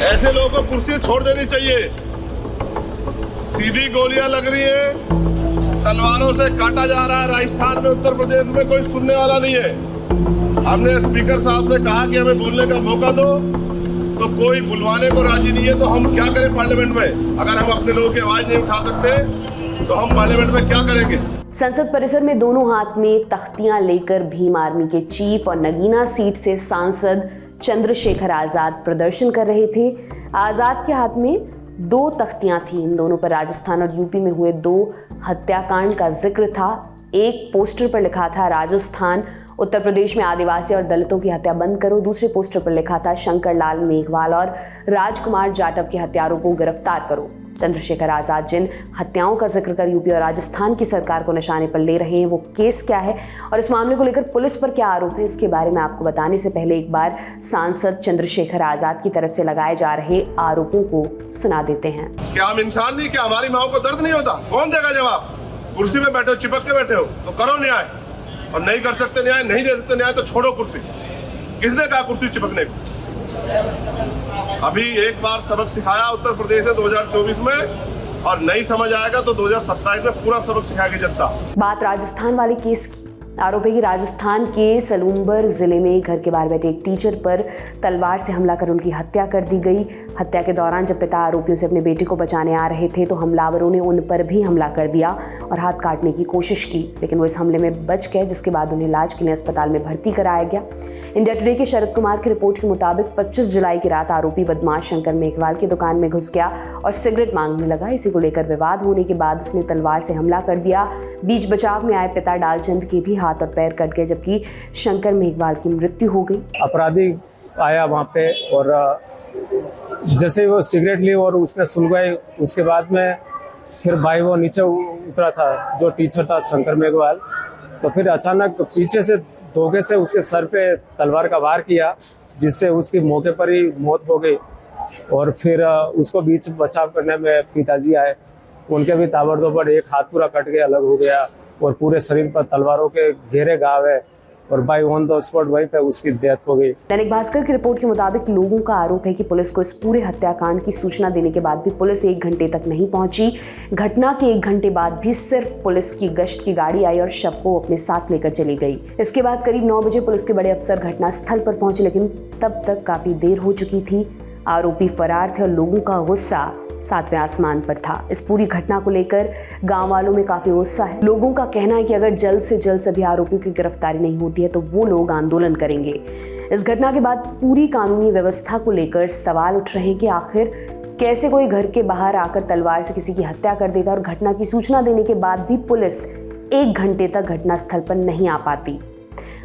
ऐसे लोगों को कुर्सी छोड़ देनी चाहिए। सीधी गोलियां लग रही है, तलवारों से काटा जा रहा है राजस्थान में, उत्तर प्रदेश में कोई सुनने वाला नहीं है। हमने स्पीकर साहब से कहा कि हमें बोलने का मौका दो, तो कोई बुलवाने को राजी नहीं है। तो हम क्या करें पार्लियामेंट में? अगर हम अपने लोगों की आवाज नहीं उठा सकते तो हम पार्लियामेंट में क्या करेंगे? संसद परिसर में दोनों हाथ में तख्तियां लेकर भीम आर्मी के चीफ और नगीना सीट से सांसद चंद्रशेखर आजाद प्रदर्शन कर रहे थे। आजाद के हाथ में 2 तख्तियां थी। इन दोनों पर राजस्थान और यूपी में हुए 2 हत्याकांड का जिक्र था। एक पोस्टर पर लिखा था राजस्थान उत्तर प्रदेश में आदिवासी और दलितों की हत्या बंद करो। दूसरे पोस्टर पर लिखा था शंकर लाल मेघवाल और राजकुमार जाटव के हत्यारों को गिरफ्तार करो। चंद्रशेखर आजाद जिन हत्याओं का जिक्र कर यूपी और राजस्थान की सरकार को निशाने पर ले रहे हैं, वो केस क्या है और इस मामले को लेकर पुलिस पर क्या आरोप है, इसके बारे में आपको बताने से पहले एक बार सांसद चंद्रशेखर आजाद की तरफ से लगाए जा रहे आरोपों को सुना देते हैं। क्या हम इंसान नहीं? क्या हमारी माओ को दर्द नहीं होता? कौन देगा जवाब? कुर्सी में बैठे हो, चिपक के बैठे हो, तो करो न्याय। और नहीं कर सकते न्याय, नहीं दे सकते न्याय, तो छोड़ो कुर्सी। किसने कहा कुर्सी चिपकने को? अभी एक बार सबक सिखाया उत्तर प्रदेश ने 2024 में, और नहीं समझ आएगा तो 2027 में पूरा सबक सिखाएगी जनता। बात राजस्थान वाले केस की। आरोप है कि राजस्थान के सलूम्बर जिले में घर के बाहर बैठे एक टीचर पर तलवार से हमला कर उनकी हत्या कर दी गई। हत्या के दौरान जब पिता आरोपियों से अपने बेटे को बचाने आ रहे थे तो हमलावरों ने उन पर भी हमला कर दिया और हाथ काटने की कोशिश की, लेकिन वो इस हमले में बच गए, जिसके बाद उन्हें इलाज के लिए अस्पताल में भर्ती कराया गया। इंडिया टुडे के शरद कुमार की रिपोर्ट के मुताबिक 25 जुलाई की रात आरोपी बदमाश शंकर मेघवाल की दुकान में घुस गया और सिगरेट मांगने लगा। इसी को लेकर विवाद होने के बाद उसने तलवार से हमला कर दिया। बीच बचाव में आए पिता डालचंद के भी हाथ और पैर कट गए, जबकि शंकर मेघवाल की मृत्यु हो गई। अपराधी आया वहाँ पे और जैसे वो सिगरेट ली और उसने सुलगाई, उसके बाद में फिर भाई वो नीचे उतरा था जो टीचर था शंकर मेघवाल, तो फिर अचानक पीछे से धोखे से उसके सर पे तलवार का वार किया, जिससे उसकी मौके पर ही मौत हो गई। और फिर उसको बीच बचाव करने में पिताजी आए, उनके भी ताबड़तोड़ एक हाथ पूरा कट गया, अलग हो गया और पूरे शरीर पर तलवारों के घेरे घाव है और बाय ऑन द स्पॉट वहीं पे उसकी डेथ हो गई। दैनिक भास्कर की रिपोर्ट के मुताबिक लोगों का आरोप है कि पुलिस को इस पूरे हत्याकांड की सूचना देने के बाद भी पुलिस 1 घंटे तक नहीं पहुंची। घटना के 1 घंटे बाद भी सिर्फ पुलिस की गश्त की गाड़ी आई और शव को अपने साथ लेकर चली गई। इसके बाद करीब 9 बजे पुलिस के बड़े अफसर घटना स्थल पर पहुंचे, लेकिन तब तक काफी देर हो चुकी थी। आरोपी फरार थे और लोगों का गुस्सा 7वें आसमान पर था। इस पूरी घटना को लेकर गांव वालों में काफी गुस्सा है। लोगों का कहना है कि अगर जल्द से जल्द सभी आरोपियों की गिरफ्तारी नहीं होती है तो वो लोग आंदोलन करेंगे। इस घटना के बाद पूरी कानूनी व्यवस्था को लेकर सवाल उठ रहे हैं कि आखिर कैसे कोई घर के बाहर आकर तलवार से किसी की हत्या कर देता और घटना की सूचना देने के बाद भी पुलिस 1 घंटे तक घटनास्थल पर नहीं आ पाती।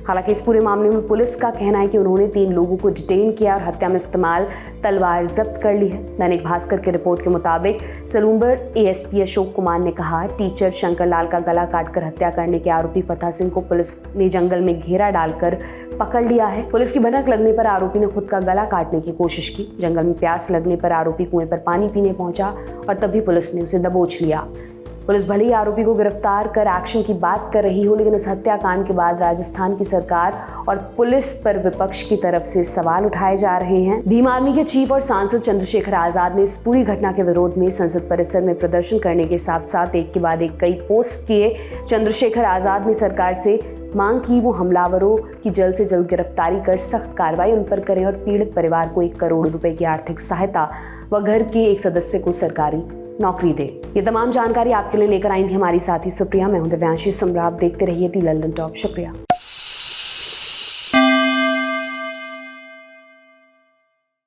हालांकि इस पूरे मामले में पुलिस का कहना है कि उन्होंने 3 लोगों को डिटेन किया और हत्या में इस्तेमाल तलवार जब्त कर ली है। दैनिक भास्कर की रिपोर्ट के मुताबिक सलूम्बर एएसपी अशोक कुमार ने कहा, टीचर शंकर लाल का गला काटकर हत्या करने के आरोपी फतेह सिंह को पुलिस ने जंगल में घेरा डालकर पकड़ लिया है। पुलिस की भनक लगने पर आरोपी ने खुद का गला काटने की कोशिश की। जंगल में प्यास लगने पर आरोपी कुएं पर पानी पीने पहुंचा और तभी पुलिस ने उसे दबोच लिया। पुलिस भले ही आरोपी को गिरफ्तार कर एक्शन की बात कर रही हो, लेकिन इस हत्याकांड के बाद राजस्थान की सरकार और पुलिस पर विपक्ष की तरफ से सवाल उठाए जा रहे हैं। भीम आर्मी के चीफ और सांसद चंद्रशेखर आजाद ने इस पूरी घटना के विरोध में संसद परिसर में प्रदर्शन करने के साथ साथ एक के बाद एक कई पोस्ट किए। चंद्रशेखर आजाद ने सरकार से मांग की वो हमलावरों की जल्द से जल्द गिरफ्तारी कर सख्त कार्रवाई उन पर करें और पीड़ित परिवार को 1 करोड़ रुपए की आर्थिक सहायता व घर के एक सदस्य को सरकारी नौकरी दे। ये तमाम जानकारी आपके लिए लेकर आई थी हमारी साथी सुप्रिया। मैं हूं दिव्यांशी सुमरा। आप देखते रहिए दी लंदन टॉप। शुक्रिया।